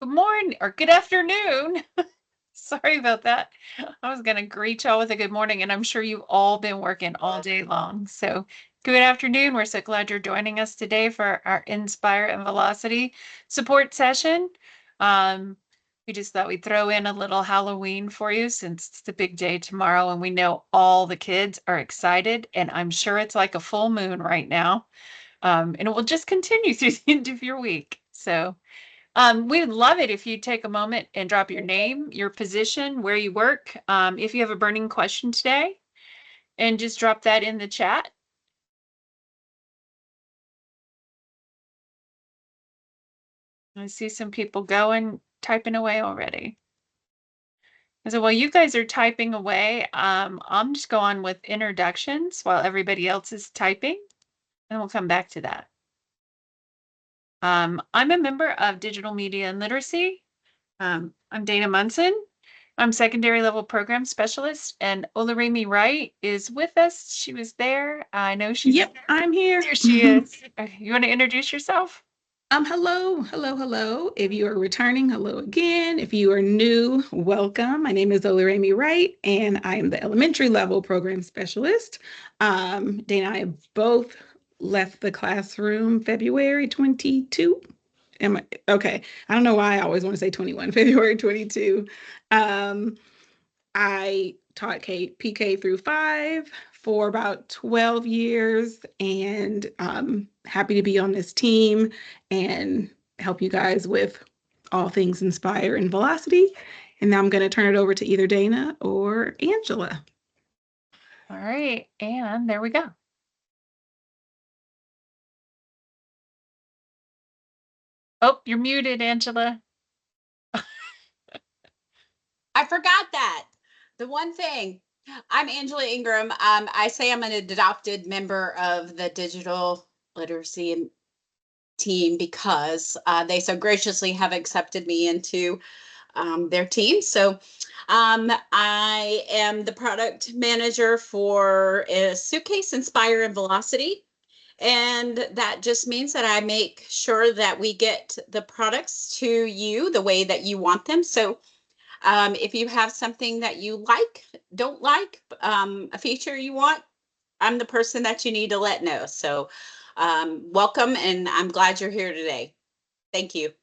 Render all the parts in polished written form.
Good morning or good afternoon. Sorry about that. I was going to greet y'all with a good morning, and I'm sure you've all been working all day long. So, good afternoon. We're so glad you're joining us today for our Inspire and Velocity support session. Um, we just thought we'd throw in a little Halloween for you since it's the big day tomorrow, and we know all the kids are excited, and I'm sure it's like a full moon right now. And it will just continue through the end of your week. So, we'd love it if you take a moment and drop your name, your position, where you work, if you have a burning question today, and just drop that in the chat. I see some people going, typing away already. And so while you guys are typing away, I'm just going with introductions while everybody else is typing, and we'll come back to that. I'm a member of Digital Media and Literacy. I'm Dana Munson. I'm secondary level program specialist, and Olarimi Wright is with us. She was there. I know she's Yep, I'm here. there. She is. You want to introduce yourself? Hello. If you are returning, hello again. If you are new, welcome. My name is Olarimi Wright, and I am the elementary level program specialist. Dana and I have both left the classroom February 22. Am I okay? I don't know why I always want to say 21, February 22. Um, I taught PK through 5 for about 12 years, and happy to be on this team and help you guys with all things Inspire and Velocity. And now I'm going to turn it over to either Dana or Angela. All right. And there we go. Oh, you're muted, Angela. I forgot that. The one thing. I'm Angela Ingram. I say I'm an adopted member of the digital literacy team because they so graciously have accepted me into their team. So I am the product manager for Suitcase, Inspire, and Velocity. And that just means that I make sure that we get the products to you the way that you want them. So if you have something that you like, don't like, a feature you want, I'm the person that you need to let know. So welcome, and I'm glad you're here today. Thank you.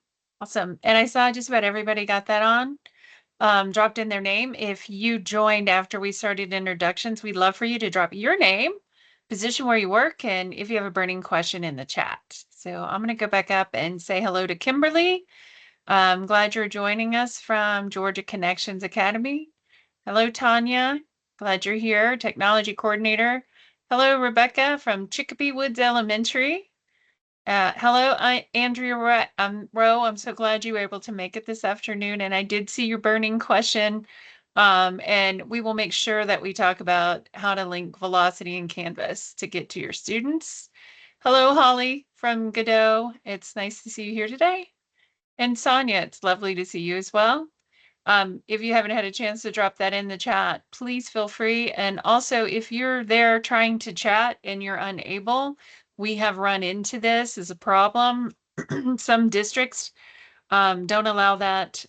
Awesome. And I saw just about everybody got that on. Dropped in their name. If you joined after we started introductions, we'd love for you to drop your name, position where you work, and if you have a burning question in the chat. So I'm going to go back up and say hello to Kimberly. I'm glad you're joining us from Georgia Connections Academy. Hello, Tanya. Glad you're here, technology coordinator. Hello, Rebecca from Chicopee Woods Elementary. Hello, Andrea Rowe. I'm so glad you were able to make it this afternoon. And I did see your burning question. And we will make sure that we talk about how to link Velocity and Canvas to get to your students. Hello, Holly from GaDOE. It's nice to see you here today. And Sonia, it's lovely to see you as well. If you haven't had a chance to drop that in the chat, please feel free. And also, if you're there trying to chat and you're unable, we have run into this as a problem. Some districts don't allow that.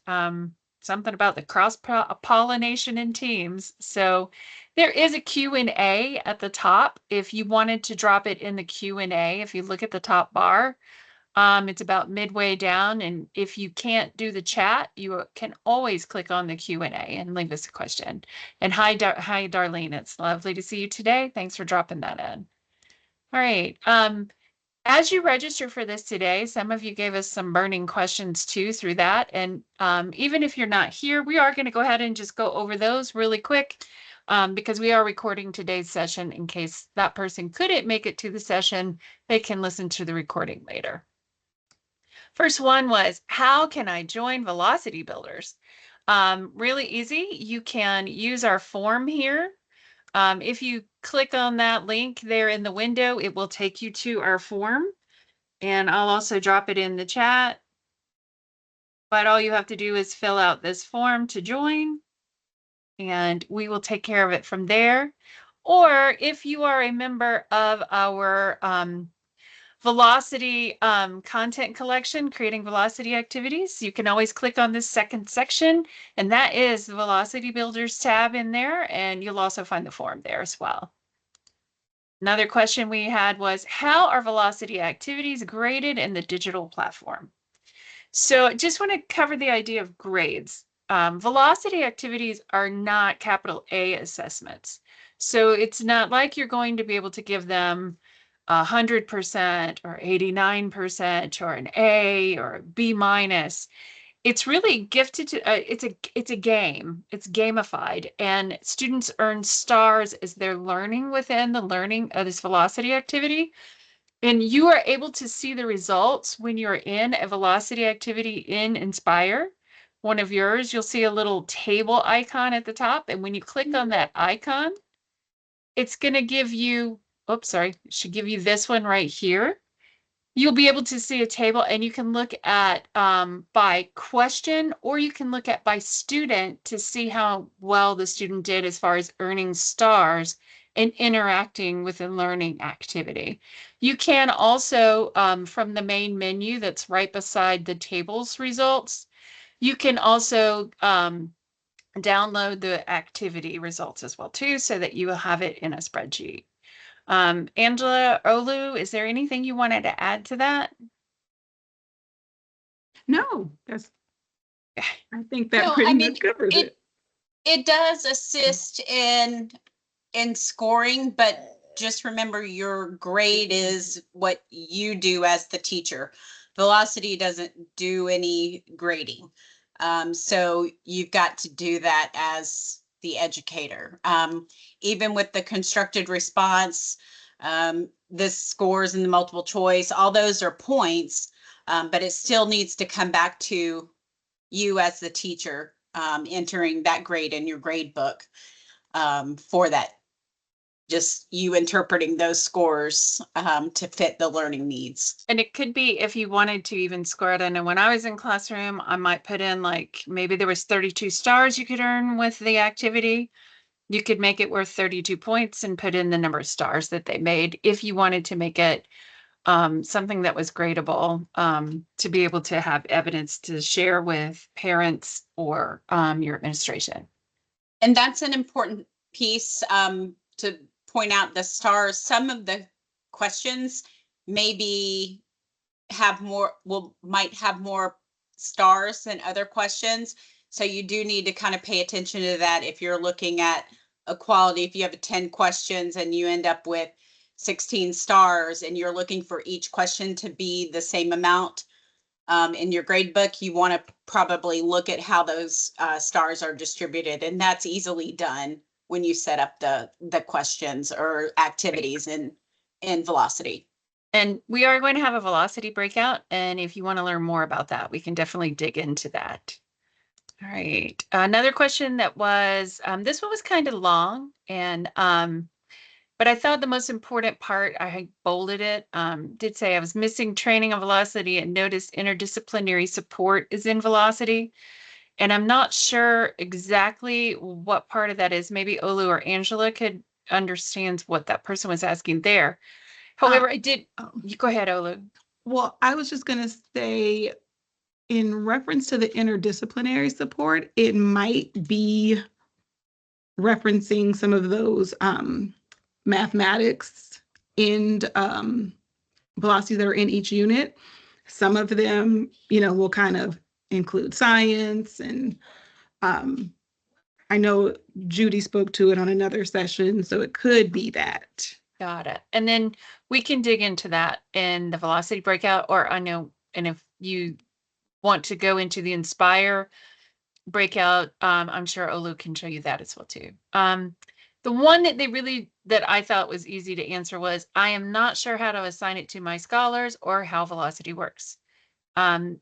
Something about the cross-pollination in Teams. So there is a Q&A at the top. If you wanted to drop it in the Q&A, if you look at the top bar, it's about midway down, and if you can't do the chat, you can always click on the Q&A and leave us a question. And hi, Darlene. It's lovely to see you today. Thanks for dropping that in. All right. As you register for this today, some of you gave us some burning questions too through that. And even if you're not here, we are going to go ahead and just go over those really quick because we are recording today's session in case that person couldn't make it to the session, they can listen to the recording later. First one was, how can I join Velocity Builders? Really easy. You can use our form here. If you click on that link there in the window, it will take you to our form. And I'll also drop it in the chat. But all you have to do is fill out this form to join, and we will take care of it from there. Or if you are a member of our Velocity content collection, creating velocity activities. You can always click on this second section, and that is the Velocity Builders tab in there, and you'll also find the form there as well. Another question we had was, how are velocity activities graded in the digital platform? So I just want to cover the idea of grades. Velocity activities are not capital A assessments. So it's not like you're going to be able to give them 100% or 89% or an A or a B minus. It's really gifted to, it's a game. It's gamified, and students earn stars as they're learning within the learning of this velocity activity. And you are able to see the results when you're in a velocity activity in Inspire. One of yours, you'll see a little table icon at the top. And when you click on that icon, it's going to give you, oops, sorry, it should give you this one right here. You'll be able to see a table, and you can look at by question, or you can look at by student to see how well the student did as far as earning stars and interacting with a learning activity. You can also, from the main menu that's right beside the tables results, you can also download the activity results as well too, so that you will have it in a spreadsheet. Angela, Olu, is there anything you wanted to add to that? No, I think that No, pretty I mean, much covers it. it does assist in scoring, but just remember your grade is what you do as the teacher. Velocity doesn't do any grading. So you've got to do that as the educator. Even with the constructed response, this scores and the multiple choice, all those are points, but it still needs to come back to you as the teacher, entering that grade in your grade book, for that. Just you interpreting those scores to fit the learning needs. And it could be if you wanted to even score it. I know when I was in classroom, I might put in like maybe there was 32 stars you could earn with the activity. You could make it worth 32 points and put in the number of stars that they made if you wanted to make it something that was gradable, to be able to have evidence to share with parents or your administration. And that's an important piece, to point out the stars. Some of the questions maybe might have more stars than other questions. So you do need to kind of pay attention to that. If you're looking at equality, if you have 10 questions and you end up with 16 stars and you're looking for each question to be the same amount, in your grade book, you want to probably look at how those stars are distributed, and that's easily done when you set up the questions or activities in Velocity. And we are going to have a velocity breakout, and if you want to learn more about that, we can definitely dig into that. All right, another question that was, this one was kind of long, and but I thought the most important part, I bolded it, did say I was missing training on velocity and noticed interdisciplinary support is in velocity. And I'm not sure exactly what part of that is. Maybe Olu or Angela could understand what that person was asking there. However, I did, you go ahead, Olu. Well, I was just going to say, in reference to the interdisciplinary support, it might be referencing some of those mathematics and velocities that are in each unit. Some of them, will kind of include science, and I know Judy spoke to it on another session, so it could be that. Got it. And then we can dig into that in the velocity breakout, or I know, and if you want to go into the Inspire breakout, I'm sure Olu can show you that as well too. The one that I thought was easy to answer was, I am not sure how to assign it to my scholars or how velocity works.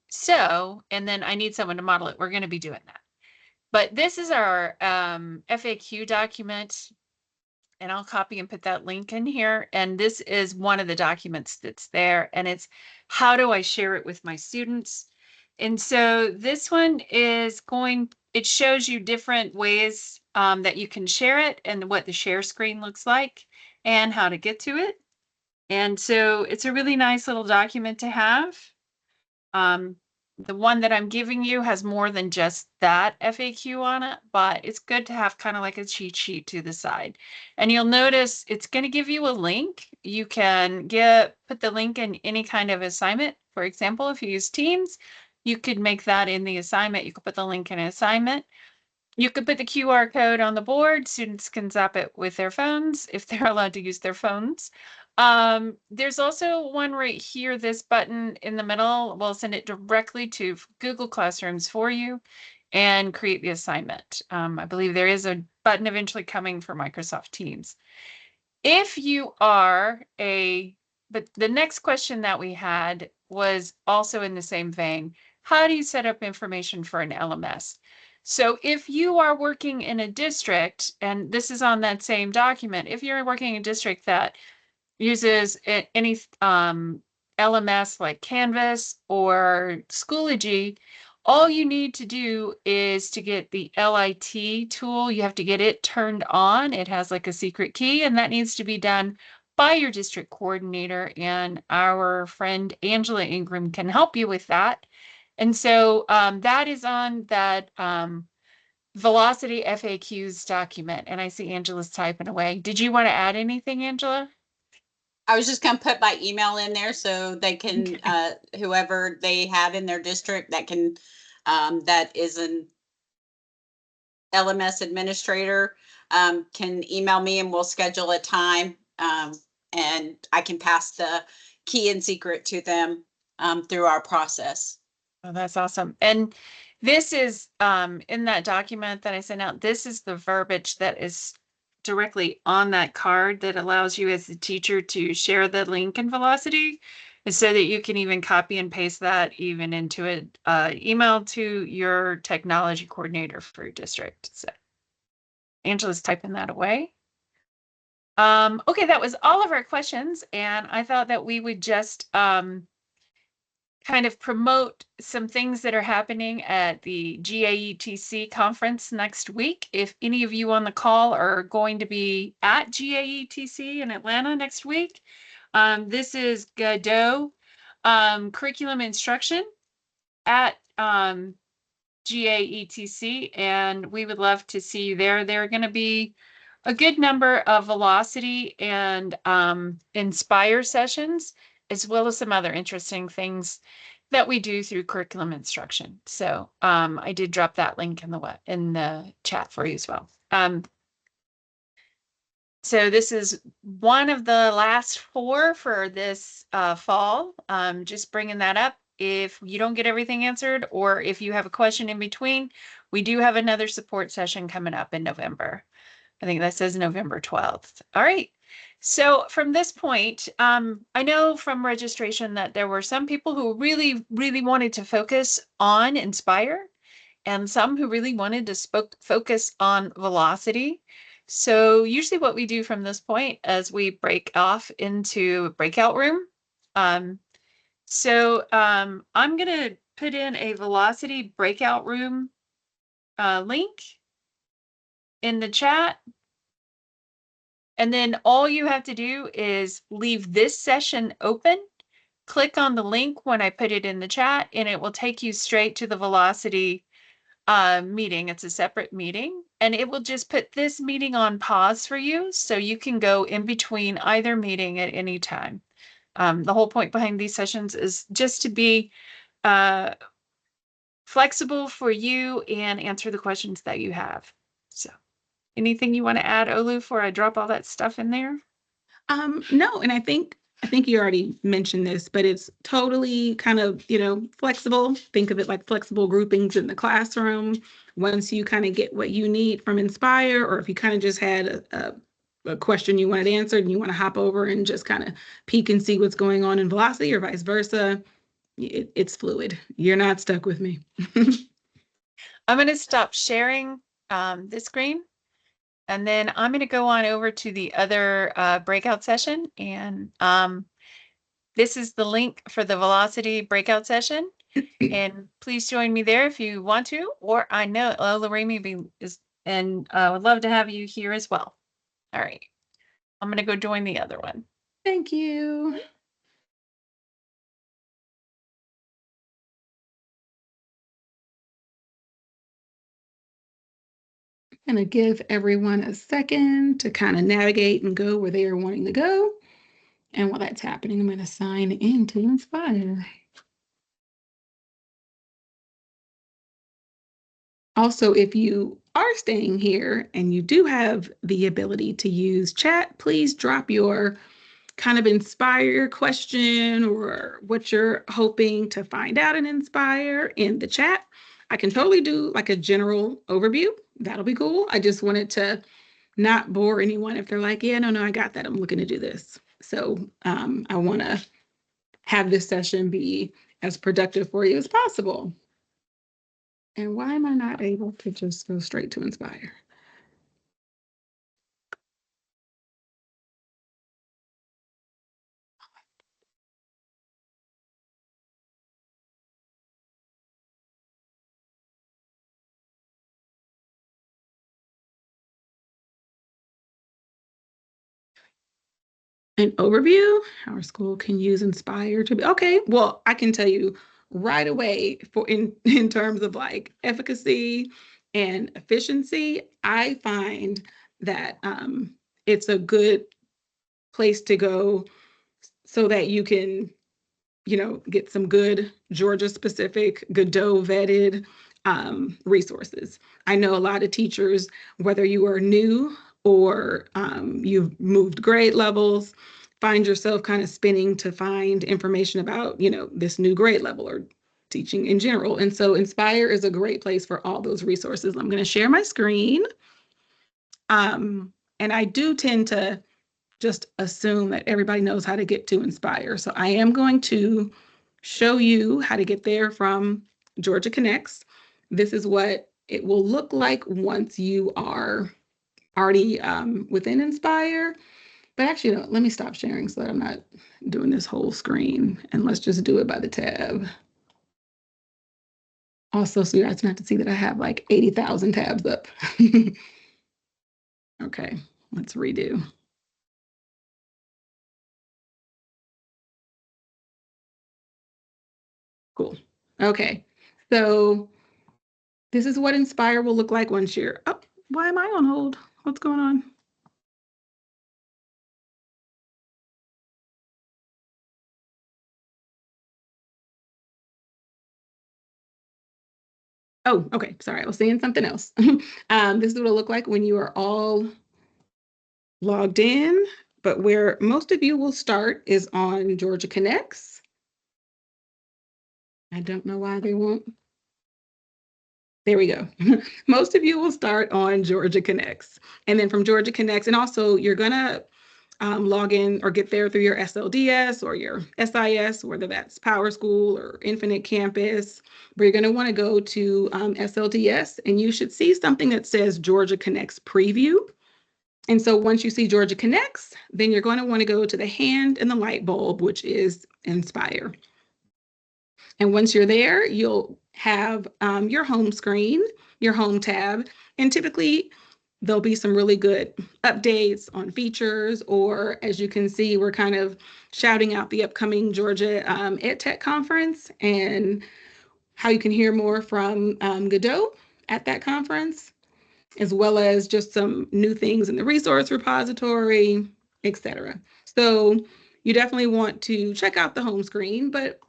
So, and then I need someone to model it. We're going to be doing that. But this is our FAQ document, and I'll copy and put that link in here. And this is one of the documents that's there, and it's how do I share it with my students? And so this one is it shows you different ways that you can share it and what the share screen looks like and how to get to it. And so it's a really nice little document to have. The one that I'm giving you has more than just that FAQ on it, but it's good to have kind of like a cheat sheet to the side. And you'll notice it's going to give you a link. You can put the link in any kind of assignment. For example, if you use Teams, you could make that in the assignment. You could put the link in an assignment. You could put the QR code on the board. Students can zap it with their phones if they're allowed to use their phones. There's also one right here, this button in the middle will send it directly to Google Classrooms for you and create the assignment. I believe there is a button eventually coming for Microsoft Teams. If you are but the next question that we had was also in the same vein. How do you set up information for an LMS? So if you are working in a district, and this is on that same document, if you're working in a district that uses any LMS like Canvas or Schoology, all you need to do is to get the LIT tool. You have to get it turned on. It has like a secret key, and that needs to be done by your district coordinator. And our friend Angela Ingram can help you with that. And so that is on that Velocity FAQs document. And I see Angela's typing away. Did you want to add anything, Angela? I was just going to put my email in there so they can, whoever they have in their district that can, that is an LMS administrator, can email me and we'll schedule a time. And I can pass the key and secret to them through our process. Oh, that's awesome. And this is in that document that I sent out, this is the verbiage that is directly on that card that allows you as the teacher to share the link in Velocity, and so that you can even copy and paste that even into an email to your technology coordinator for your district. So Angela's typing that away. Okay, that was all of our questions, and I thought that we would just kind of promote some things that are happening at the GAETC conference next week. If any of you on the call are going to be at GAETC in Atlanta next week, this is GaDOE curriculum instruction at GAETC, and we would love to see you there. There are going to be a good number of Velocity and Inspire sessions, as well as some other interesting things that we do through curriculum instruction. So I did drop that link in the chat for you as well. So this is one of the last 4 for this fall. Just bringing that up. If you don't get everything answered, or if you have a question in between, we do have another support session coming up in November. I think that says November 12th. All right. So from this point, I know from registration that there were some people who really, really wanted to focus on Inspire, and some who really wanted to focus on Velocity. So usually what we do from this point is we break off into a breakout room. I'm going to put in a Velocity breakout room link in the chat. And then all you have to do is leave this session open, click on the link when I put it in the chat, and it will take you straight to the Velocity meeting. It's a separate meeting, and it will just put this meeting on pause for you, so you can go in between either meeting at any time. The whole point behind these sessions is just to be flexible for you and answer the questions that you have. So anything you want to add, Olu, before I drop all that stuff in there? No, and I think you already mentioned this, but it's totally kind of, flexible. Think of it like flexible groupings in the classroom. Once you kind of get what you need from Inspire, or if you kind of just had a question you wanted answered and you want to hop over and just kind of peek and see what's going on in Velocity, or vice versa, it's fluid. You're not stuck with me. I'm going to stop sharing this screen. And then I'm going to go on over to the other breakout session. And this is the link for the Velocity breakout session. And please join me there if you want to, or I know Lorraine is, and I would love to have you here as well. All right. I'm going to go join the other one. Thank you. I'm going to give everyone a second to kind of navigate and go where they are wanting to go. And while that's happening, I'm going to sign into Inspire. Also, if you are staying here and you do have the ability to use chat, please drop your kind of Inspire question or what you're hoping to find out in Inspire in the chat. I can totally do like a general overview. That'll be cool. I just wanted to not bore anyone if they're like, yeah, no, I got that. I'm looking to do this. So I want to have this session be as productive for you as possible. And why am I not able to just go straight to Inspire? An overview, how our school can use Inspire to be okay. Well, I can tell you right away for in terms of like efficacy and efficiency, I find that it's a good place to go so that you can get some good Georgia specific GaDOE vetted resources. I know a lot of teachers, whether you are new or you've moved grade levels, find yourself kind of spinning to find information about, this new grade level or teaching in general. And so Inspire is a great place for all those resources. I'm going to share my screen. And I do tend to just assume that everybody knows how to get to Inspire. So I am going to show you how to get there from Georgia Connects. This is what it will look like once you are already within Inspire. But actually, no, let me stop sharing so that I'm not doing this whole screen. And let's just do it by the tab. Also, so you guys don't have to see that I have like 80,000 tabs up. Okay, let's redo. Cool. Okay, so this is what Inspire will look like once you're, oh, why am I on hold? What's going on? Oh, okay. Sorry, I was saying something else. This is what it'll look like when you are all logged in, but where most of you will start is on Georgia Connects. I don't know why they won't. There we go. Most of you will start on Georgia Connects. And then from Georgia Connects, and also you're going to log in or get there through your SLDS or your SIS, whether that's Power School or Infinite Campus, but you're going to want to go to SLDS and you should see something that says Georgia Connects Preview. And so once you see Georgia Connects, then you're going to want to go to the hand and the light bulb, which is Inspire. And once you're there, you'll have your home screen, your home tab, and typically there'll be some really good updates on features, or as you can see, we're kind of shouting out the upcoming Georgia EdTech conference and how you can hear more from GaDOE at that conference, as well as just some new things in the resource repository, etc. So you definitely want to check out the home screen, but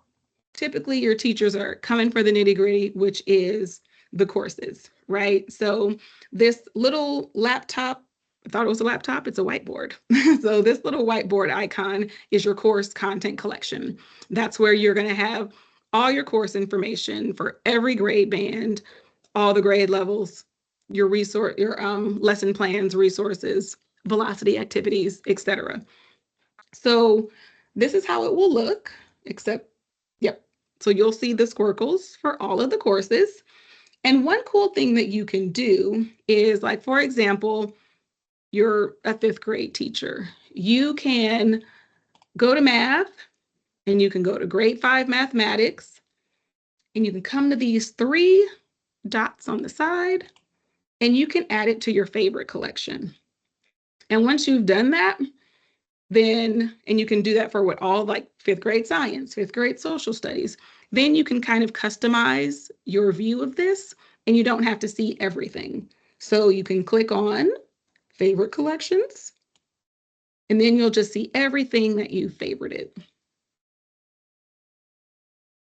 typically your teachers are coming for the nitty gritty, which is the courses, right? So this little laptop, I thought it was a laptop, it's a whiteboard. So this little whiteboard icon is your course content collection. That's where you're going to have all your course information for every grade band, all the grade levels, your resource, your lesson plans, resources, velocity activities, etc. So this is how it will look, except, yep. So you'll see the squircles for all of the courses. And one cool thing that you can do is, like, for example, you're a fifth grade teacher. You can go to math and you can go to grade 5 mathematics and you can come to these 3 dots on the side and you can add it to your favorite collection. And once you've done that, Then, and you can do that for what all like 5th grade science, 5th grade social studies. Then you can kind of customize your view of this and you don't have to see everything. So you can click on favorite collections and then you'll just see everything that you favorited.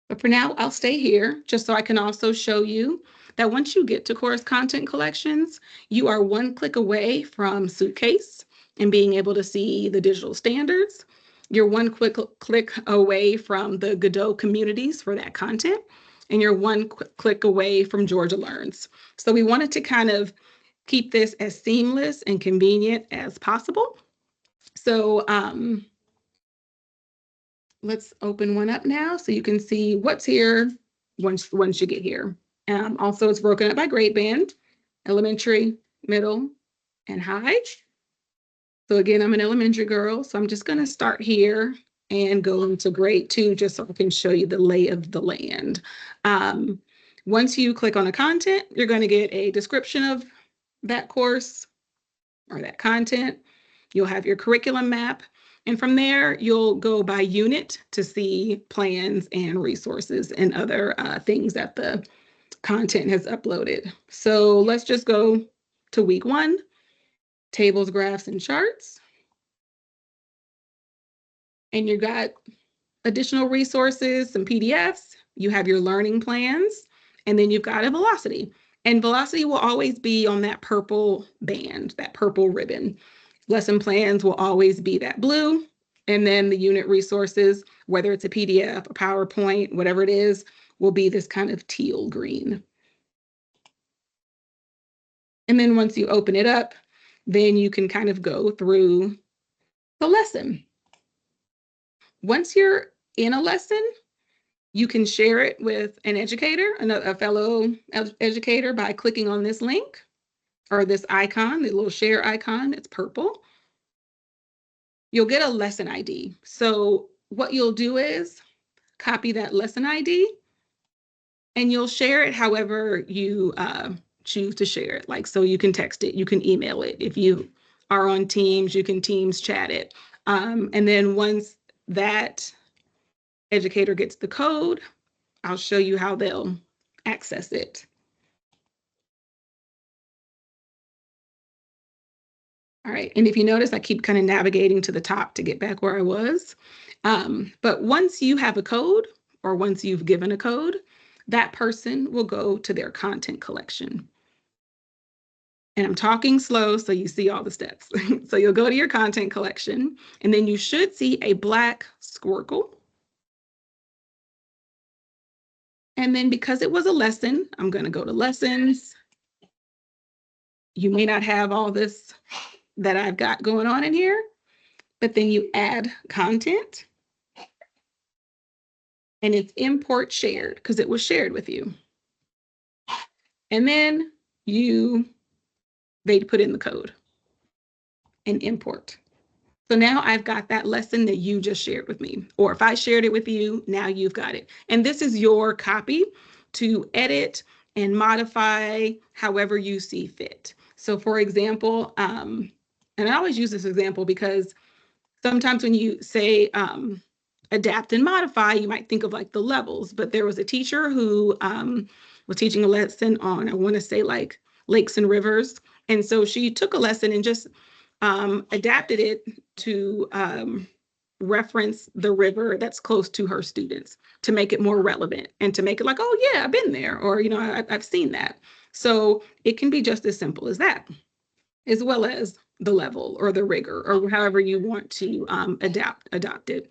But for now, I'll stay here just so I can also show you that once you get to course content collections, you are one click away from Suitcase and being able to see the digital standards. You're one quick click away from the GaDOE communities for that content, and you're one click away from Georgia Learns. So we wanted to kind of keep this as seamless and convenient as possible. So let's open one up now so you can see what's here once you get here. Also, it's broken up by grade band, elementary, middle, and high. So again, I'm an elementary girl, so I'm just going to start here and go into grade 2 just so I can show you the lay of the land. Once you click on the content, you're going to get a description of that course or that content. You'll have your curriculum map. And from there, you'll go by unit to see plans and resources and other things that the content has uploaded. So let's just go to week 1, tables, graphs, and charts. And you got additional resources, some PDFs. You have your learning plans, and then you've got a velocity. And velocity will always be on that purple band, that purple ribbon. Lesson plans will always be that blue. And then the unit resources, whether it's a PDF, a PowerPoint, whatever it is, will be this kind of teal green. And then once you open it up, then you can kind of go through the lesson. Once you're in a lesson, you can share it with an educator, a fellow educator, by clicking on this link or this icon, the little share icon. It's purple. You'll get a lesson ID. So what you'll do is copy that lesson ID and you'll share it however you choose to share it. Like, so you can text it, you can email it. If you are on Teams, you can Teams chat it. And then once that educator gets the code, I'll show you how they'll access it. All right, and if you notice, I keep kind of navigating to the top to get back where I was. But once you have a code, or once you've given a code, that person will go to their content collection. And I'm talking slow so you see all the steps. So you'll go to your content collection, and then you should see a black squircle. And then because it was a lesson, I'm going to go to lessons. You may not have all this that I've got going on in here, but then you add content and it's import shared because it was shared with you. And then they put in the code and import. So now I've got that lesson that you just shared with me, or if I shared it with you, now you've got it. And this is your copy to edit and modify however you see fit. So for example, and I always use this example because sometimes when you say adapt and modify, you might think of like the levels, but there was a teacher who was teaching a lesson on, I want to say like lakes and rivers. And so she took a lesson and just adapted it to reference the river that's close to her students to make it more relevant and to make it like, oh yeah, I've been there, or, you know, I've seen that. So it can be just as simple as that, as well as the level or the rigor or however you want to adopt it.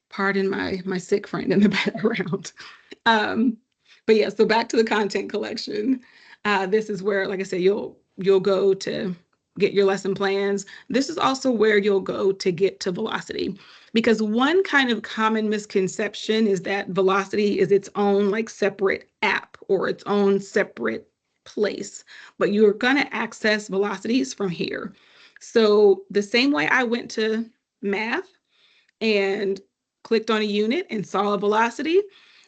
Pardon my sick friend in the background. But yeah, so back to the content collection. This is where, like I said, you'll go to get your lesson plans. This is also where you'll go to get to Velocity, because one kind of common misconception is that Velocity is its own like separate app or its own separate place, but you're going to access Velocities from here. So the same way I went to math and clicked on a unit and saw a velocity,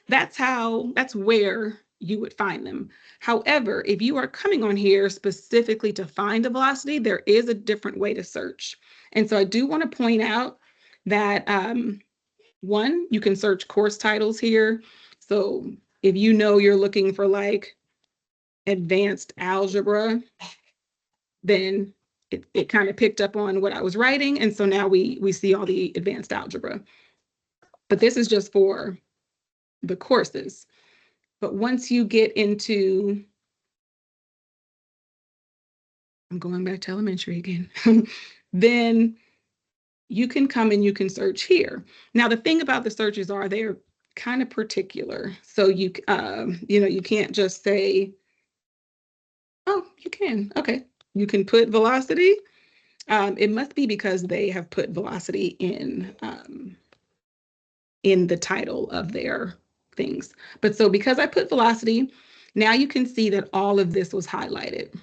that's where you would find them. However, if you are coming on here specifically to find a velocity, there is a different way to search. And so I do want to point out that one, you can search course titles here. So if you know you're looking for like advanced algebra, then it kind of picked up on what I was writing. And so now we see all the advanced algebra. But this is just for the courses. But once you get into, I'm going back to elementary again, then you can come and you can search here. Now, the thing about the searches are they're kind of particular. So you can't just say, oh, you can, okay. You can put velocity. It must be because they have put velocity in the title of their things. But so because I put velocity, now you can see that all of this was highlighted.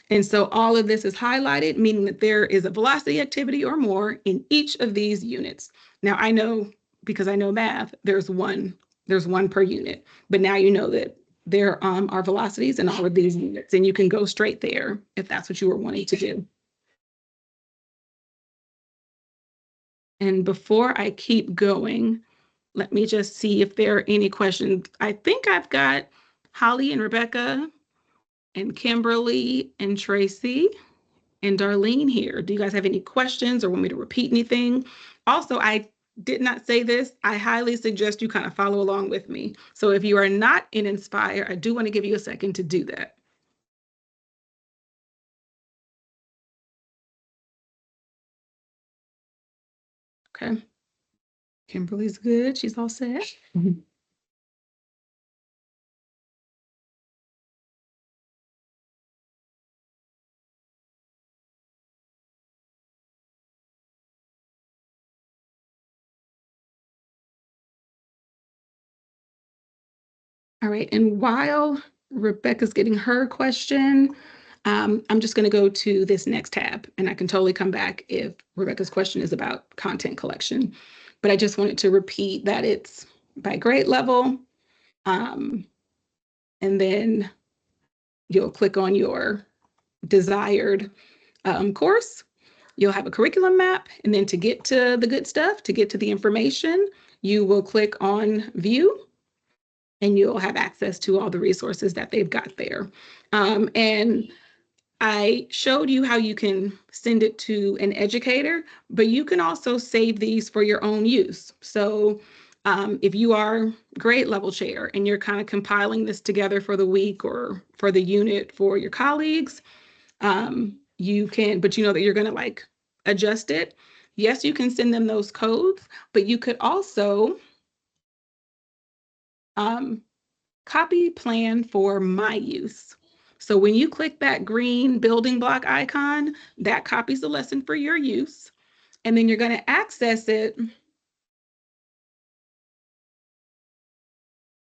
And so all of this is highlighted, meaning that there is a velocity activity or more in each of these units. Now I know, because I know math, there's one per unit, but now you know that there are velocities in all of these units, and you can go straight there if that's what you were wanting to do. And before I keep going, let me just see if there are any questions. I think I've got Holly and Rebecca and Kimberly and Tracy and Darlene here. Do you guys have any questions or want me to repeat anything? Also, I did not say this. I highly suggest you kind of follow along with me. So if you are not in Inspire, I do want to give you a second to do that. Okay. Kimberly's good. She's all set. All right, and while Rebecca's getting her question, I'm just going to go to this next tab, and I can totally come back if Rebecca's question is about content collection. But I just wanted to repeat that it's by grade level, and then you'll click on your desired course. You'll have a curriculum map, and then to get to the good stuff, to get to the information, you will click on View, and you'll have access to all the resources that they've got there. And I showed you how you can send it to an educator, but you can also save these for your own use. So if you are grade level chair and you're kind of compiling this together for the week or for the unit for your colleagues, you can, but you know that you're going to like adjust it. Yes, you can send them those codes, but you could also copy plan for my use. So when you click that green building block icon, that copies the lesson for your use. And then you're going to access it.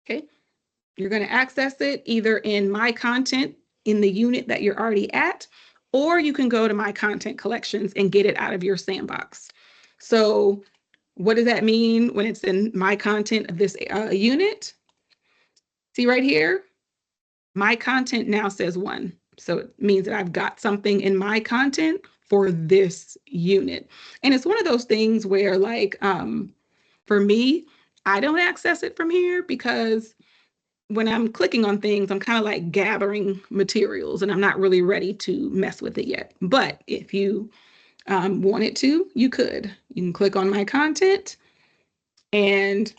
Okay. You're going to access it either in my content in the unit that you're already at, or you can go to my content collections and get it out of your sandbox. So what does that mean when it's in my content of this unit? See right here, my content now says 1. So it means that I've got something in my content for this unit. And it's one of those things where like, for me, I don't access it from here because when I'm clicking on things, I'm kind of like gathering materials and I'm not really ready to mess with it yet. But if you wanted to, you could. You can click on my content and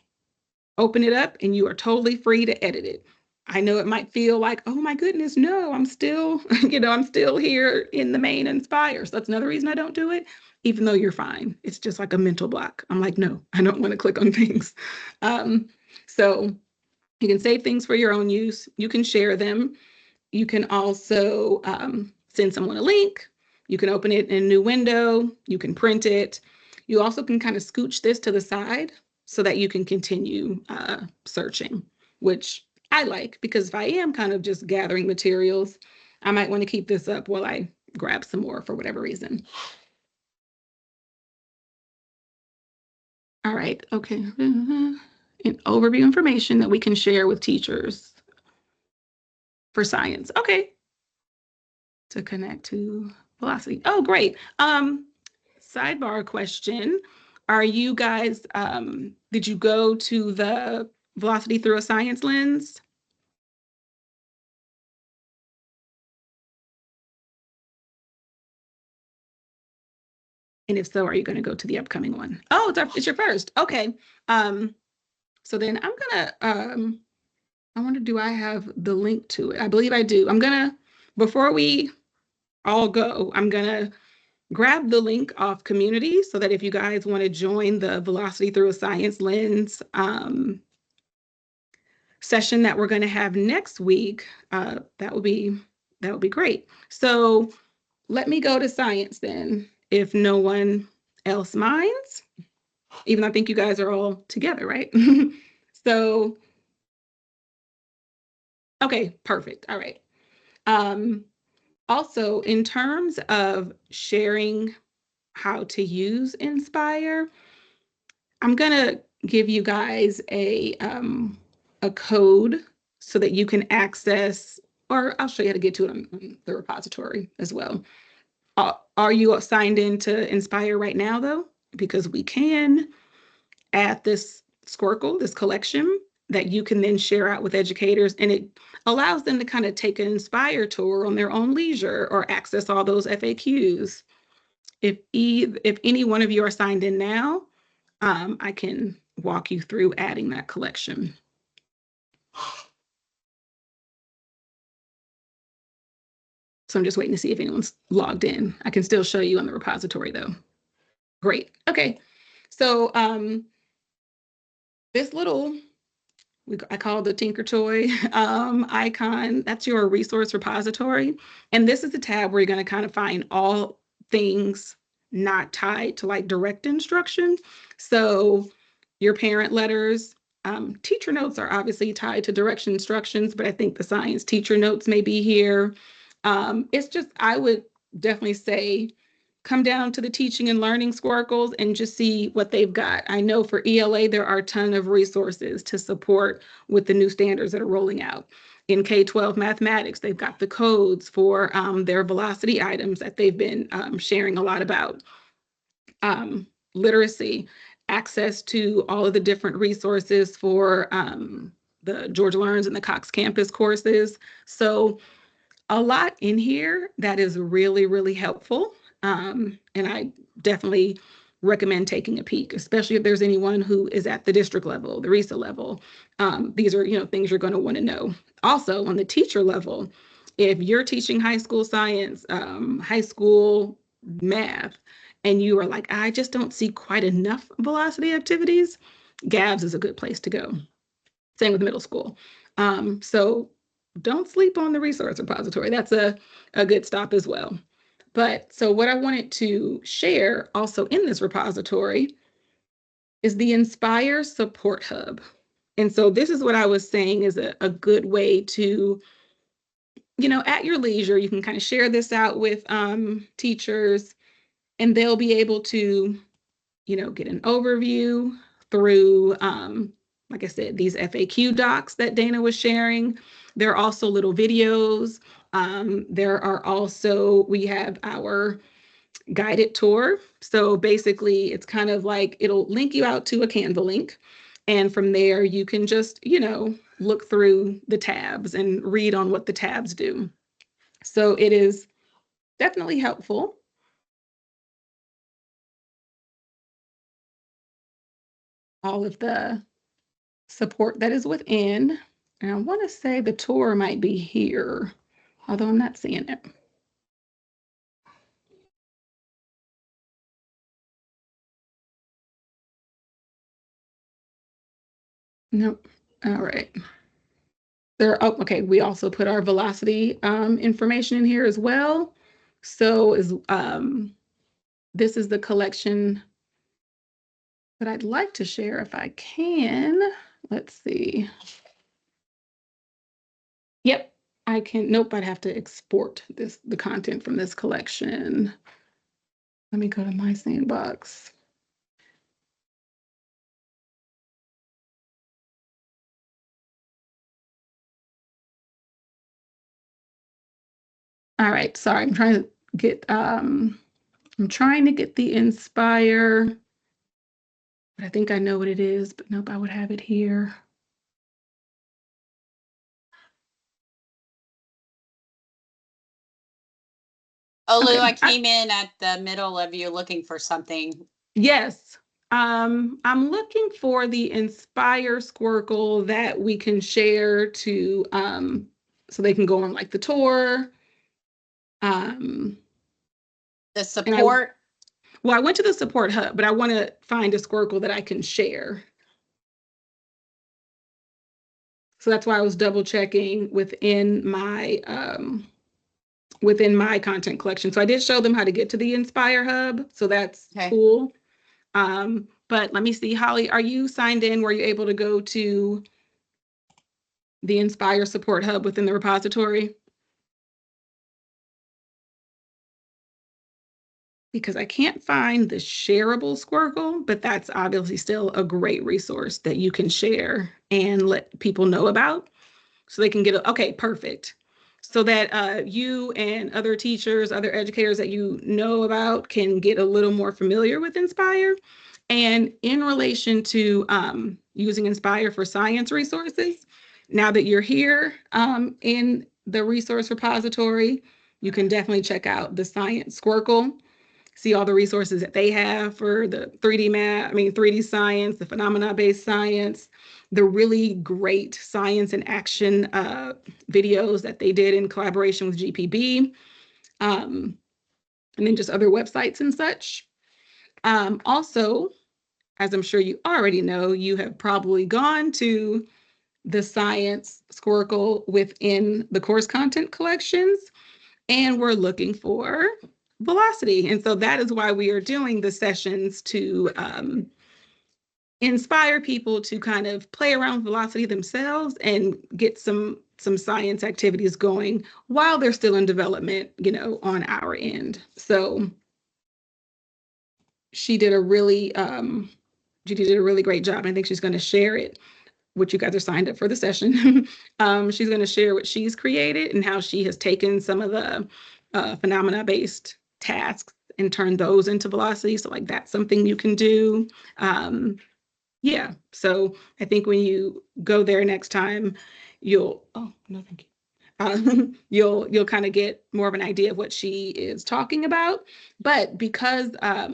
open it up and you are totally free to edit it. I know it might feel like, oh my goodness, no, I'm still, I'm still here in the main Inspire. So that's another reason I don't do it, even though you're fine. It's just like a mental block. I'm like, no, I don't want to click on things. So you can save things for your own use. You can share them. You can also send someone a link. You can open it in a new window. You can print it. You also can kind of scooch this to the side so that you can continue searching, which I like because if I am kind of just gathering materials, I might want to keep this up while I grab some more for whatever reason. All right, okay. An overview information that we can share with teachers for science. Okay. To connect to velocity. Oh, great. So sidebar question. Are you guys, did you go to the Velocity Through a Science Lens? And if so, are you going to go to the upcoming one? Oh, it's your first. Okay. So then I'm gonna, I wonder, do I have the link to it? I believe I do. Before we all go, I'm gonna grab the link off community so that if you guys want to join the Velocity Through a Science Lens session that we're going to have next week, that would be great. So let me go to science then, if no one else minds, even though I think you guys are all together, right? So, okay, perfect. All right. Also, in terms of sharing how to use Inspire, I'm gonna give you guys a code so that you can access, or I'll show you how to get to it on the repository as well. Are you signed into Inspire right now though? Because we can add this Squircle, this collection that you can then share out with educators, and it allows them to kind of take an Inspire tour on their own leisure or access all those FAQs. If any one of you are signed in now, I can walk you through adding that collection. So I'm just waiting to see if anyone's logged in. I can still show you on the repository though. Great. Okay. So this little, I call it the Tinker Toy icon, that's your resource repository. And this is the tab where you're going to kind of find all things not tied to like direct instruction. So your parent letters, teacher notes are obviously tied to direction instructions, but I think the science teacher notes may be here. It's just, I would definitely say, come down to the teaching and learning Squircles and just see what they've got. I know for ELA, there are a ton of resources to support with the new standards that are rolling out. In K-12 mathematics, they've got the codes for their velocity items that they've been sharing a lot about. Literacy, access to all of the different resources for the Georgia Learns and the Cox Campus courses. So a lot in here that is really, really helpful. And I definitely recommend taking a peek, especially if there's anyone who is at the district level, the RESA level. These are, things you're going to want to know. Also, on the teacher level, if you're teaching high school science, high school math, and you are like, I just don't see quite enough velocity activities, GABS is a good place to go. Same with middle school. So don't sleep on the resource repository. That's a good stop as well. But so what I wanted to share also in this repository is the Inspire Support Hub. And so this is what I was saying is a good way to, at your leisure, you can kind of share this out with teachers, and they'll be able to, get an overview through, like I said, these FAQ docs that Dana was sharing. There are also little videos. There are also, we have our guided tour. So basically, it's kind of like it'll link you out to a Canva link. And from there, you can just, look through the tabs and read on what the tabs do. So it is definitely helpful. All of the support that is within. And I want to say the tour might be here, although I'm not seeing it. Nope. All right. Okay, we also put our velocity information in here as well. So this is the collection that I'd like to share if I can. Let's see. Yep, I can. Nope, I'd have to export the content from this collection. Let me go to my sandbox. All right, sorry, I'm trying to get I'm trying to get the Inspire, but I think I know what it is, but nope, I would have it here. Oh, Lou, Okay. I came in at the middle of you looking for something. Yes. I'm looking for the Inspire Squircle that we can share to so they can go on like the tour. Um The and support. I went to the support hub, but I want to find a Squircle that I can share. So that's why I was double checking within my content collection. So I did show them how to get to the Inspire Hub. So that's Okay. cool. But let me see, Holly, are you signed in? Were you able to go to the Inspire Support Hub within the repository? Because I can't find the shareable Squircle, but that's obviously still a great resource that you can share and let people know about so they can get okay, perfect. So that you and other teachers, other educators that you know about can get a little more familiar with Inspire. And in relation to using Inspire for science resources, now that you're here in the resource repository, you can definitely check out the Science Squircle, see all the resources that they have for the 3D math, 3D science, the phenomena-based science, the really great science and action videos that they did in collaboration with GPB, and then just other websites and such. Also, as I'm sure you already know, you have probably gone to the Science Squircle within the course content collections, and we're looking for velocity. And so that is why we are doing the sessions to inspire people to kind of play around with velocity themselves and get some science activities going while they're still in development, on our end. So she did a really great job. I think she's going to share it, what you guys are signed up for the session. She's going to share what she's created and how she has taken some of the phenomena-based tasks and turned those into velocity. So like that's something you can do. Yeah. So I think when you go there next time, oh, no, thank you. You'll kind of get more of an idea of what she is talking about. But because I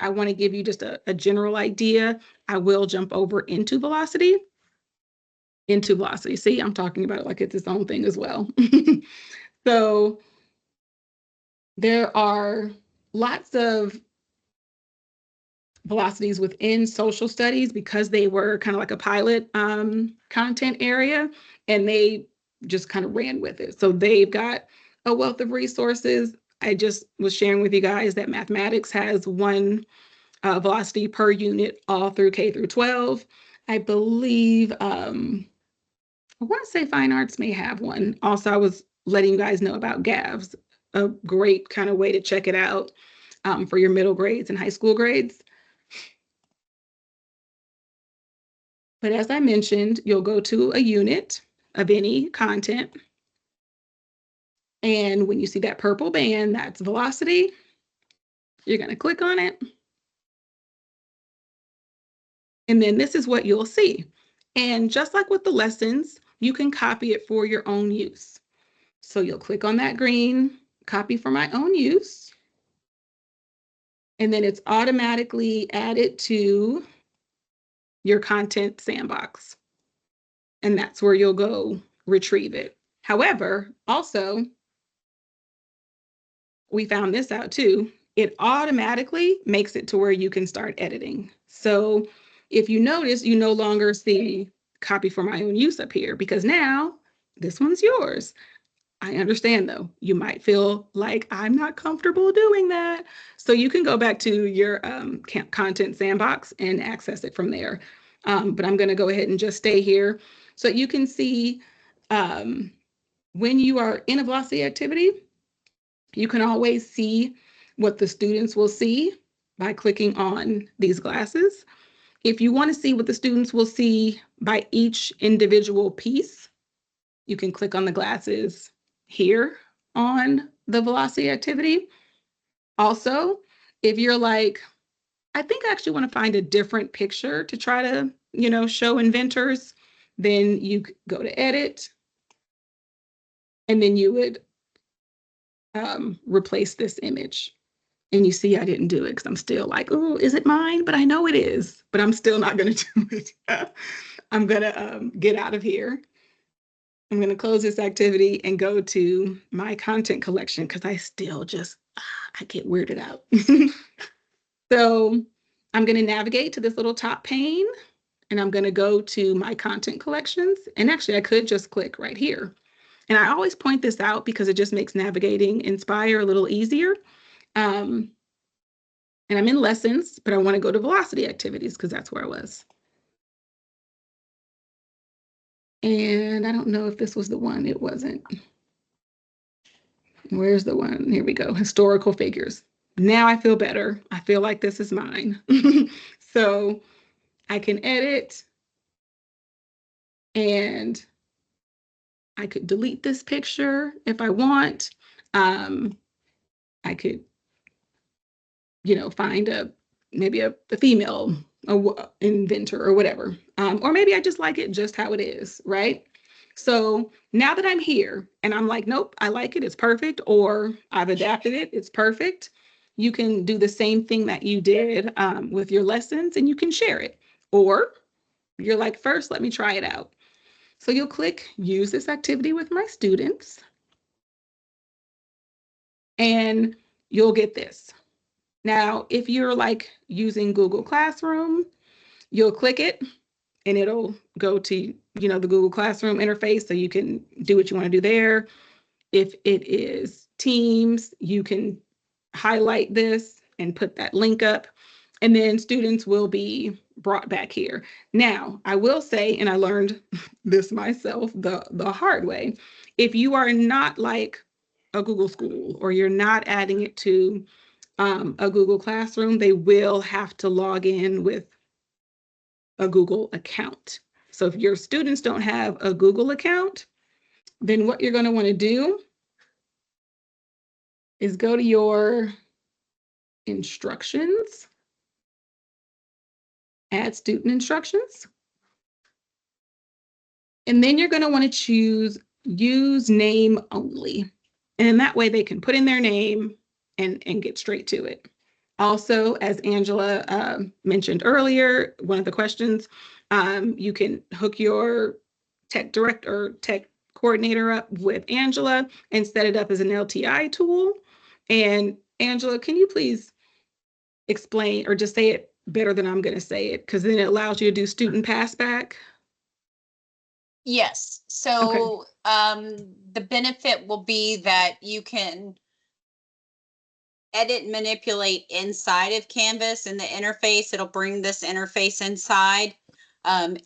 want to give you just a general idea, I will jump over into velocity. See, I'm talking about it like it's its own thing as well. So there are lots of velocities within social studies because they were kind of like a pilot content area, and they just kind of ran with it. So they've got a wealth of resources. I just was sharing with you guys that mathematics has one velocity per unit all through K through 12. I believe, I want to say fine arts may have one. Also, I was letting you guys know about GAVs, a great kind of way to check it out for your middle grades and high school grades. But as I mentioned, you'll go to a unit of any content. And when you see that purple band, that's velocity. You're going to click on it. And then this is what you'll see. And just like with the lessons, you can copy it for your own use. So you'll click on that green, copy for my own use. And then it's automatically added to your content sandbox. And that's where you'll go retrieve it. However, also, we found this out too. It automatically makes it to where you can start editing. So if you notice, you no longer see copy for my own use up here because now this one's yours. I understand though, you might feel like I'm not comfortable doing that. So you can go back to your content sandbox and access it from there. But I'm going to go ahead and just stay here so you can see when you are in a velocity activity, you can always see what the students will see by clicking on these glasses. If you want to see what the students will see by each individual piece, you can click on the glasses here on the velocity activity. Also, if you're like, I think I actually want to find a different picture to try to, show inventors, then you go to edit, and then you would replace this image. And you see I didn't do it because I'm still like, oh, is it mine? But I know it is, but I'm still not going to do it. I'm going to get out of here. I'm going to close this activity and go to my content collection because I still I get weirded out. So I'm going to navigate to this little top pane and I'm going to go to my content collections. And actually, I could just click right here. And I always point this out because it just makes navigating Inspire a little easier. And I'm in lessons, but I want to go to velocity activities because that's where I was. And I don't know if this was the one. It wasn't. Where's the one? Here we go. Historical figures. Now I feel better. I feel like this is mine. So I can edit and I could delete this picture if I want. I could, find maybe a female inventor or whatever. Or maybe I just like it just how it is, right? So now that I'm here and I'm like, nope, I like it, it's perfect, or I've adapted it, it's perfect. You can do the same thing that you did with your lessons and you can share it. Or you're like, first, let me try it out. So you'll click use this activity with my students and you'll get this. Now, if you're like using Google Classroom, you'll click it and it'll go to, the Google Classroom interface so you can do what you want to do there. If it is Teams, you can highlight this and put that link up, and then students will be brought back here. Now, I will say, and I learned this myself the hard way, if you are not like a Google School or you're not adding it to a Google Classroom, they will have to log in with a Google account. So if your students don't have a Google account, then what you're going to want to do is go to your instructions, add student instructions, and then you're going to want to choose use name only. And that way they can put in their name and get straight to it. Also, as Angela mentioned earlier, one of the questions, you can hook your tech director or tech coordinator up with Angela and set it up as an LTI tool. And Angela, can you please explain or just say it better than I'm going to say it? Because then it allows you to do student passback. Yes. So the benefit will be that you can edit and manipulate inside of Canvas in the interface. It'll bring this interface inside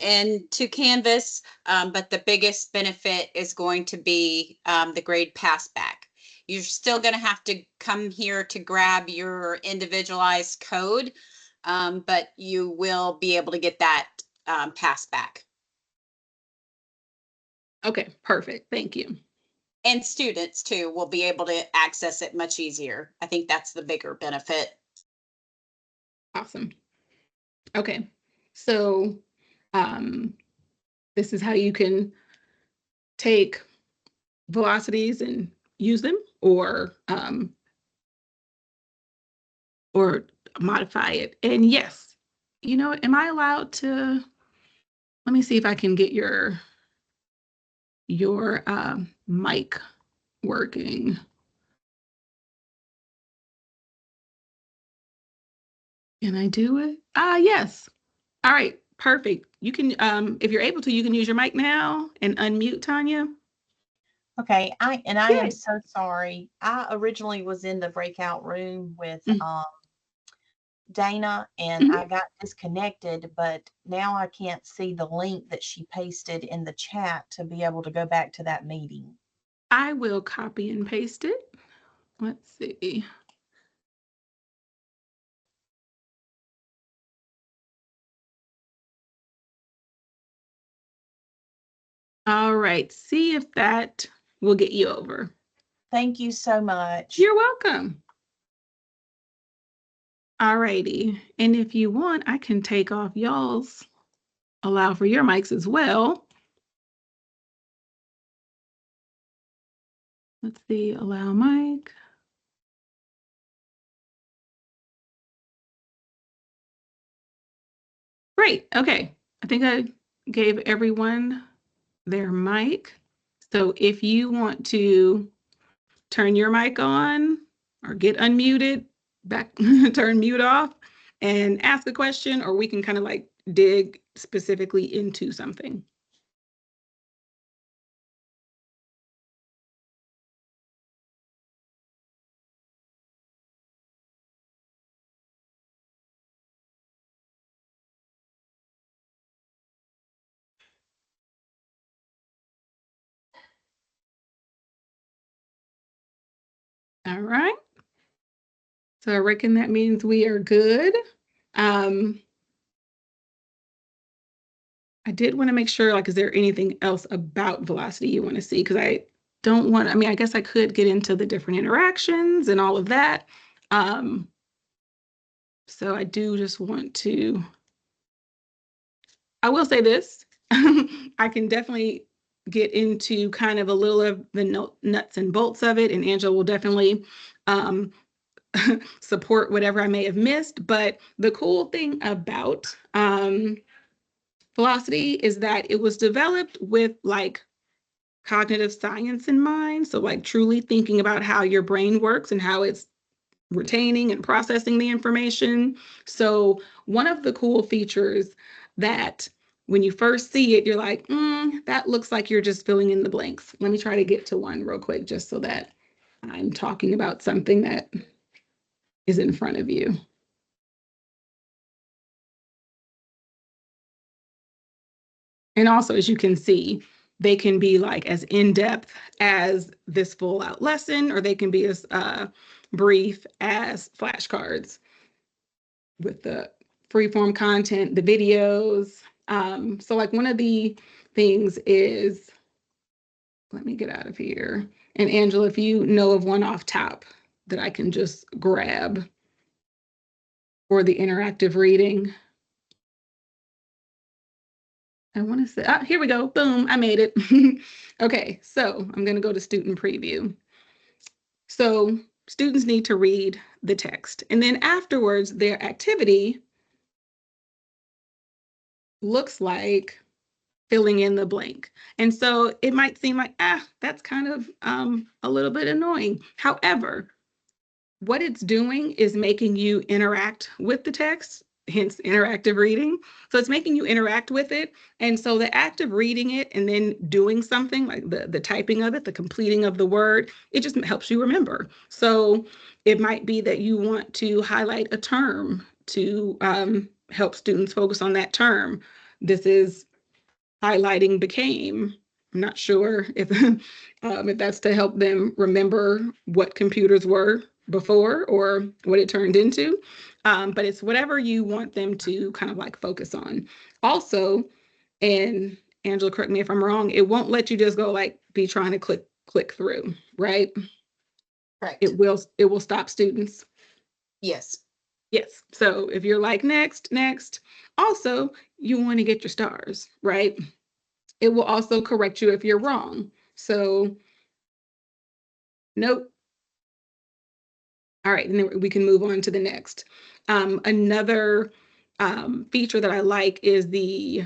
into Canvas. But the biggest benefit is going to be the grade passback. You're still going to have to come here to grab your individualized code, but you will be able to get that passback. Okay, perfect. Thank you. And students too will be able to access it much easier. I think that's the bigger benefit. Awesome. Okay, so this is how you can take velocities and use them or modify it. And yes, am I allowed to, let me see if I can get your mic working. Can I do it? Yes. All right, perfect. You can, if you're able to, you can use your mic now and unmute, Tanya. Okay, I Yeah. am so sorry. I originally was in the breakout room with Dana and Mhm. I got disconnected, but now I can't see the link that she pasted in the chat to be able to go back to that meeting. I will copy and paste it. Let's see. All right, see if that will get you over. Thank you so much. You're welcome. All righty. And if you want, I can take off y'all's, allow for your mics as well. Let's see, allow mic. Great. Okay. I think I gave everyone their mic. So if you want to turn your mic on or get unmuted, back turn mute off and ask a question, or we can kind of like dig specifically into something. All right. So I reckon that means we are good. I did want to make sure, like, is there anything else about velocity you want to see? Because I don't want, I mean, I guess I could get into the different interactions and all of that. So I do just want to, I will say this, I can definitely get into kind of a little of the nuts and bolts of it, and Angela will definitely support whatever I may have missed. But the cool thing about velocity is that it was developed with like cognitive science in mind. So like truly thinking about how your brain works and how it's retaining and processing the information. So one of the cool features that when you first see it, you're like, that looks like you're just filling in the blanks. Let me try to get to one real quick, just so that I'm talking about something that is in front of you. And also, as you can see, they can be like as in-depth as this full out lesson, or they can be as brief as flashcards with the freeform content, the videos. So like one of the things is, let me get out of here. And Angela, if you know of one off top that I can just grab for the interactive reading. I want to say, here we go. Boom, I made it. Okay, so I'm going to go to student preview. So students need to read the text. And then afterwards, their activity looks like filling in the blank. And so it might seem like, that's kind of a little bit annoying. However, what it's doing is making you interact with the text, hence interactive reading. So it's making you interact with it. And so the act of reading it and then doing something like the typing of it, the completing of the word, it just helps you remember. So it might be that you want to highlight a term to help students focus on that term. This is highlighting became. I'm not sure if that's to help them remember what computers were before or what it turned into. But it's whatever you want them to kind of like focus on. Also, and Angela, correct me if I'm wrong, it won't let you just go like be trying to click through, right? Correct. It will stop students. Yes. Yes. So if you're like next, also you want to get your stars, right? It will also correct you if you're wrong. So, nope. All right, and then we can move on to the next. Another feature that I like is the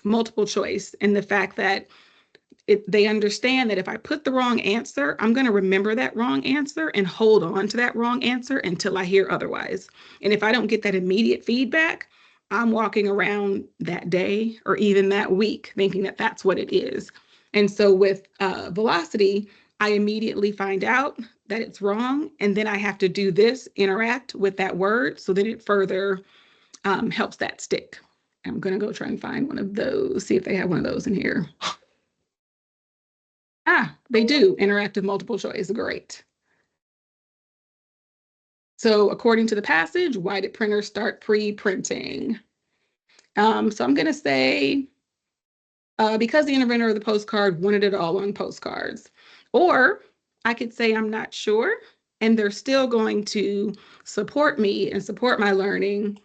multiple choice and the fact that they understand that if I put the wrong answer, I'm going to remember that wrong answer and hold on to that wrong answer until I hear otherwise. And if I don't get that immediate feedback, I'm walking around that day or even that week thinking that that's what it is. And so with velocity, I immediately find out that it's wrong. And then I have to do this, interact with that word so that it further helps that stick. I'm going to go try and find one of those, see if they have one of those in here. They do. Interactive multiple choice. Great. So according to the passage, why did printers start pre-printing? So I'm going to say because the inventor of the postcard wanted it all on postcards. Or I could say I'm not sure. And they're still going to support me and support my learning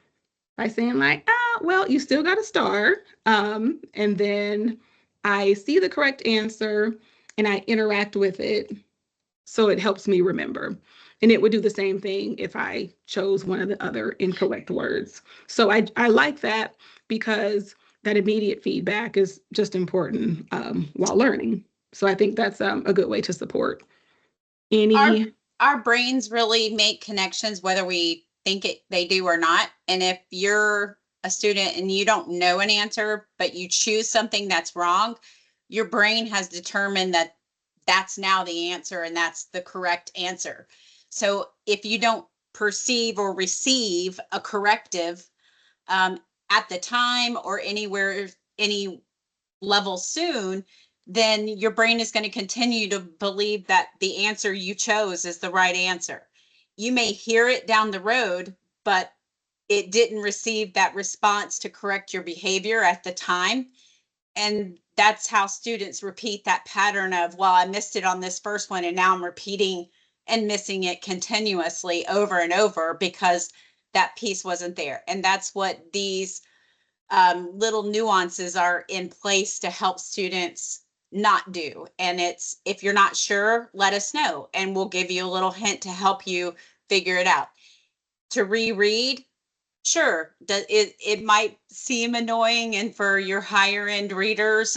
by saying like, well, you still got a star. And then I see the correct answer and I interact with it so it helps me remember. And it would do the same thing if I chose one of the other incorrect words. So I like that because that immediate feedback is just important while learning. So I think that's a good way to support Our any. our brains really make connections whether we think they do or not. And if you're a student and you don't know an answer, but you choose something that's wrong, your brain has determined that that's now the answer and that's the correct answer. So if you don't perceive or receive a corrective um, at the time or anywhere, any level soon, then your brain is going to continue to believe that the answer you chose is the right answer. You may hear it down the road, but it didn't receive that response to correct your behavior at the time. And that's how students repeat that pattern of, well, I missed it on this first one, and now I'm repeating and missing it continuously over and over because that piece wasn't there. And that's what these little nuances are in place to help students not do. And it's, if you're not sure, let us know and we'll give you a little hint to help you figure it out. To reread, sure, it might seem annoying, and for your higher end readers,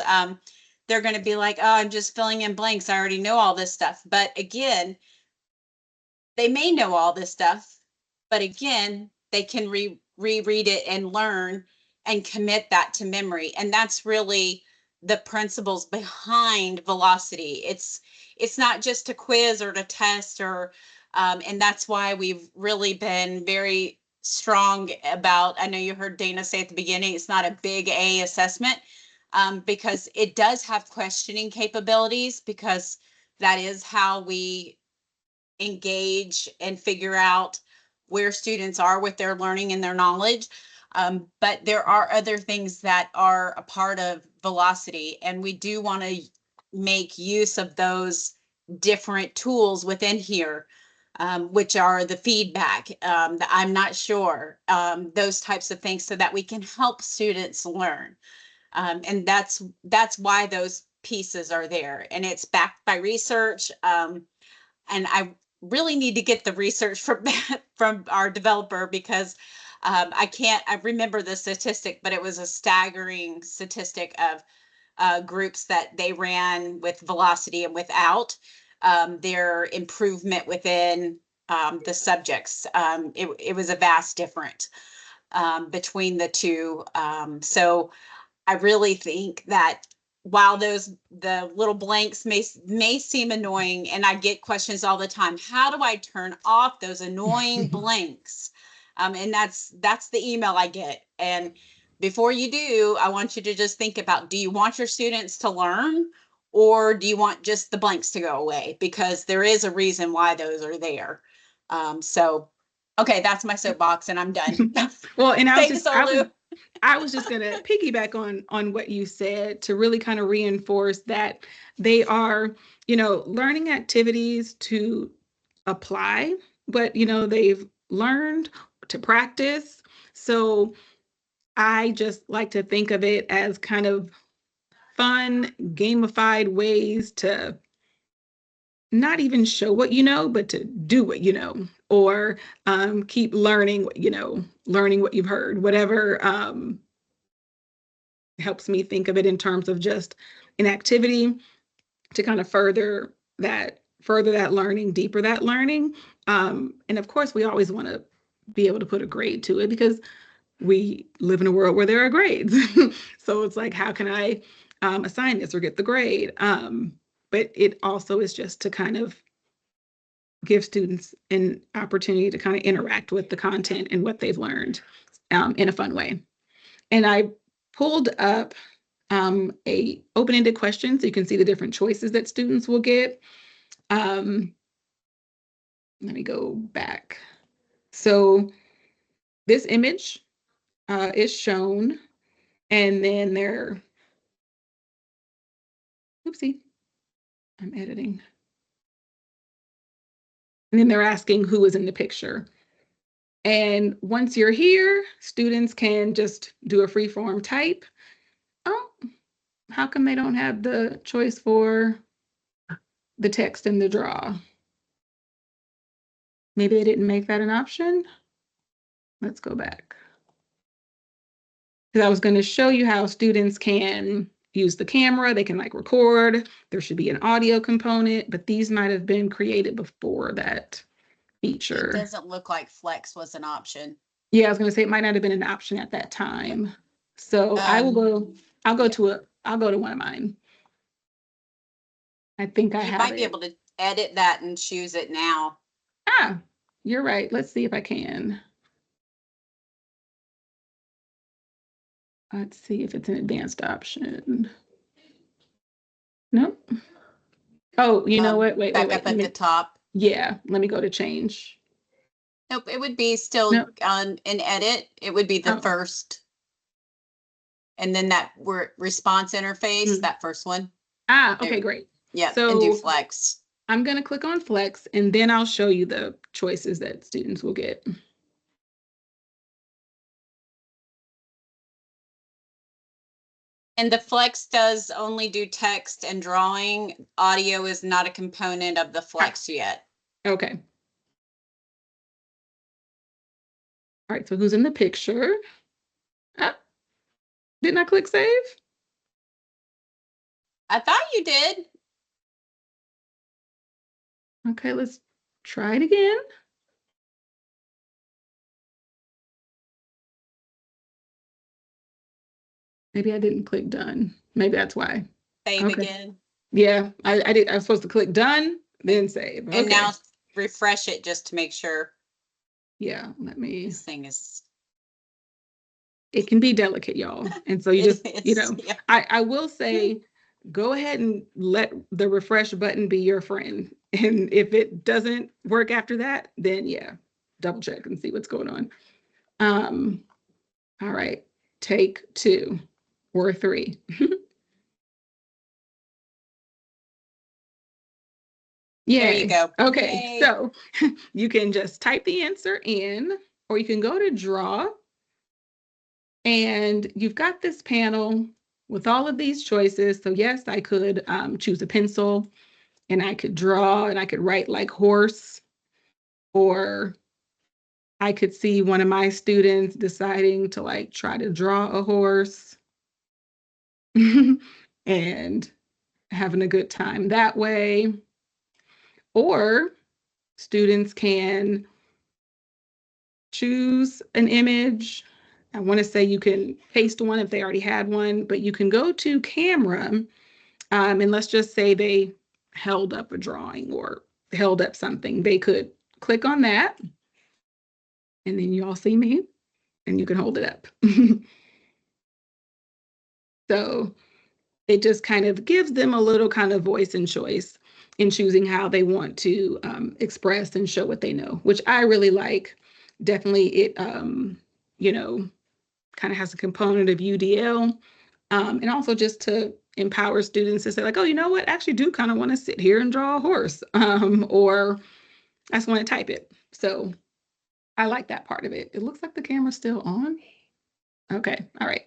they're going to be like, oh, I'm just filling in blanks, I already know all this stuff. But again, they may know all this stuff, but again, they can reread it and learn and commit that to memory. And that's really the principles behind velocity. It's not just a quiz or to test or and that's why we've really been very strong about, I know you heard Dana say at the beginning, it's not a big A assessment, because it does have questioning capabilities, because that is how we engage and figure out where students are with their learning and their knowledge. But there are other things that are a part of velocity, and we do want to make use of those different tools within here, which are the feedback, the I'm not sure, those types of things, so that we can help students learn. And that's why those pieces are there, and it's backed by research. And I really need to get the research from from our developer, because I remember the statistic, but it was a staggering statistic of groups that they ran with velocity and without, their improvement within the subjects. It was a vast difference between the two. So I really think that while the little blanks may seem annoying, and I get questions all the time, how do I turn off those annoying blanks? And that's the email I get. And before you do, I want you to just think about, do you want your students to learn, or do you want just the blanks to go away? Because there is a reason why those are there. So, okay, that's my soapbox, and I'm done. Well, and Thanks, Olu. I was just going to piggyback on what you said to really kind of reinforce that they are, learning activities to apply, but, they've learned to practice. So I just like to think of it as kind of fun, gamified ways to not even show what you know, but to do what you know, or keep learning what you know, learning what you've heard, whatever helps me think of it in terms of just an activity to kind of further that learning, deeper that learning. And of course, we always want to be able to put a grade to it because we live in a world where there are grades. So it's like, how can I assign this or get the grade? But it also is just to kind of give students an opportunity to kind of interact with the content and what they've learned in a fun way. And I pulled up a open-ended question so you can see the different choices that students will get. Let me go back. So this image is shown, and then oopsie, I'm editing. And then they're asking who is in the picture. And once you're here, students can just do a free form type. Oh, how come they don't have the choice for the text and the draw? Maybe they didn't make that an option. Let's go back. Because I was going to show you how students can use the camera. They can like record. There should be an audio component, but these might have been created before that It feature. doesn't look like flex was an option. Yeah, I was going to say it might not have been an option at that time. So I will go, I'll go to one of mine. I think I You have might be it. able to edit that and choose it now. Ah, you're right. Let's see if I can. Let's see if it's an advanced option. Nope. Oh, you know what? Wait. Back up at the top. Yeah, let me go to change. Nope, it would be still Nope. on an edit. It would be the Oh. first. And then that response interface, that first one. Ah, okay, great. Yeah, So and do flex. I'm going to click on flex and then I'll show you the choices that students will get. And the flex does only do text and drawing. Audio is not a component of the flex yet. Okay. All right, so who's in the picture? Ah, didn't I click save? I thought you did. Okay, let's try it again. Maybe I didn't click done. Maybe that's why. Save Okay. again. Yeah, I did. I was supposed to click done, then save. Okay. And now refresh it just to make sure. Yeah, let me. This thing is. It can be delicate, y'all. And so you just, yeah. I will say, go ahead and let the refresh button be your friend. And if it doesn't work after that, then yeah, double check and see what's going on. All right, take 2 or 3. Yay. There you go. Okay, Yay. so you can just type the answer in, or you can go to draw. And you've got this panel with all of these choices. So yes, I could choose a pencil and I could draw and I could write like horse, or I could see one of my students deciding to like try to draw a horse and having a good time that way. Or students can choose an image. I want to say you can paste one if they already had one, but you can go to camera. And let's just say they held up a drawing or held up something. They could click on that, and then you all see me, and you can hold it up. So it just kind of gives them a little kind of voice and choice in choosing how they want to express and show what they know, which I really like. Definitely it, kind of has a component of UDL. And also just to empower students to say like, oh, you know what, I actually do kind of want to sit here and draw a horse, or I just want to type it. So I like that part of it. It looks like the camera's still on. Okay, all right.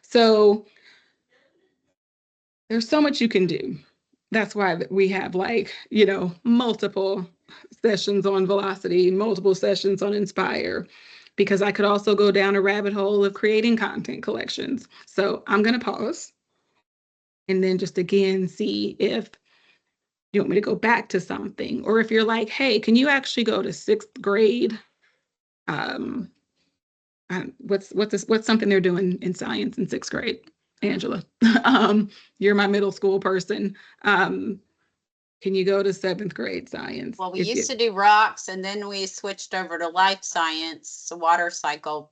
So there's so much you can do. That's why we have like, multiple sessions on Velocity, multiple sessions on Inspire, because I could also go down a rabbit hole of creating content collections. So I'm going to pause and then just again see if you want me to go back to something, or if you're like, hey, can you actually go to 6th grade? What's something they're doing in science in 6th grade? Angela, you're my middle school person. Can you go to 7th grade science? Well, we used to do rocks, and then we switched over to life science, water cycle.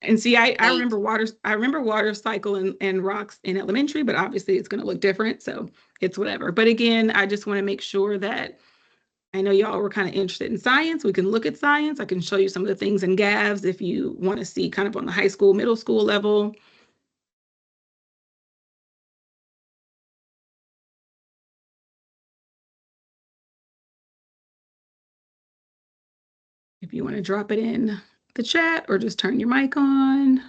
And see, I remember water cycle and rocks in elementary, but obviously it's going to look different. So it's whatever. But again, I just want to make sure that I know y'all were kind of interested in science. We can look at science. I can show you some of the things in GAVs if you want to see kind of on the high school, middle school level. If you want to drop it in the chat or just turn your mic on.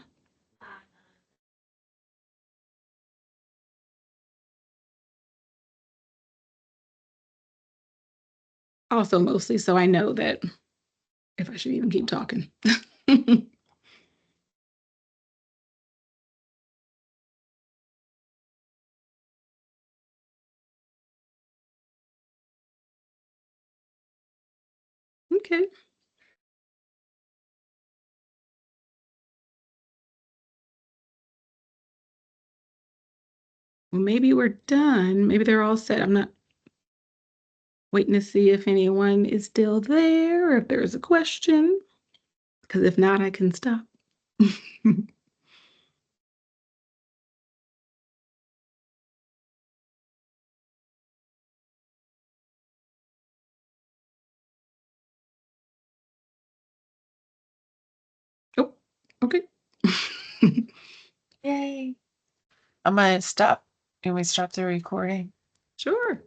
Also, mostly so I know that if I should even keep talking. Okay. Well, maybe we're done. Maybe they're all set. I'm not waiting to see if anyone is still there or if there's a question. Because if not, I can stop. Oh, okay. Yay. I'm gonna stop. Can we stop the recording? Sure.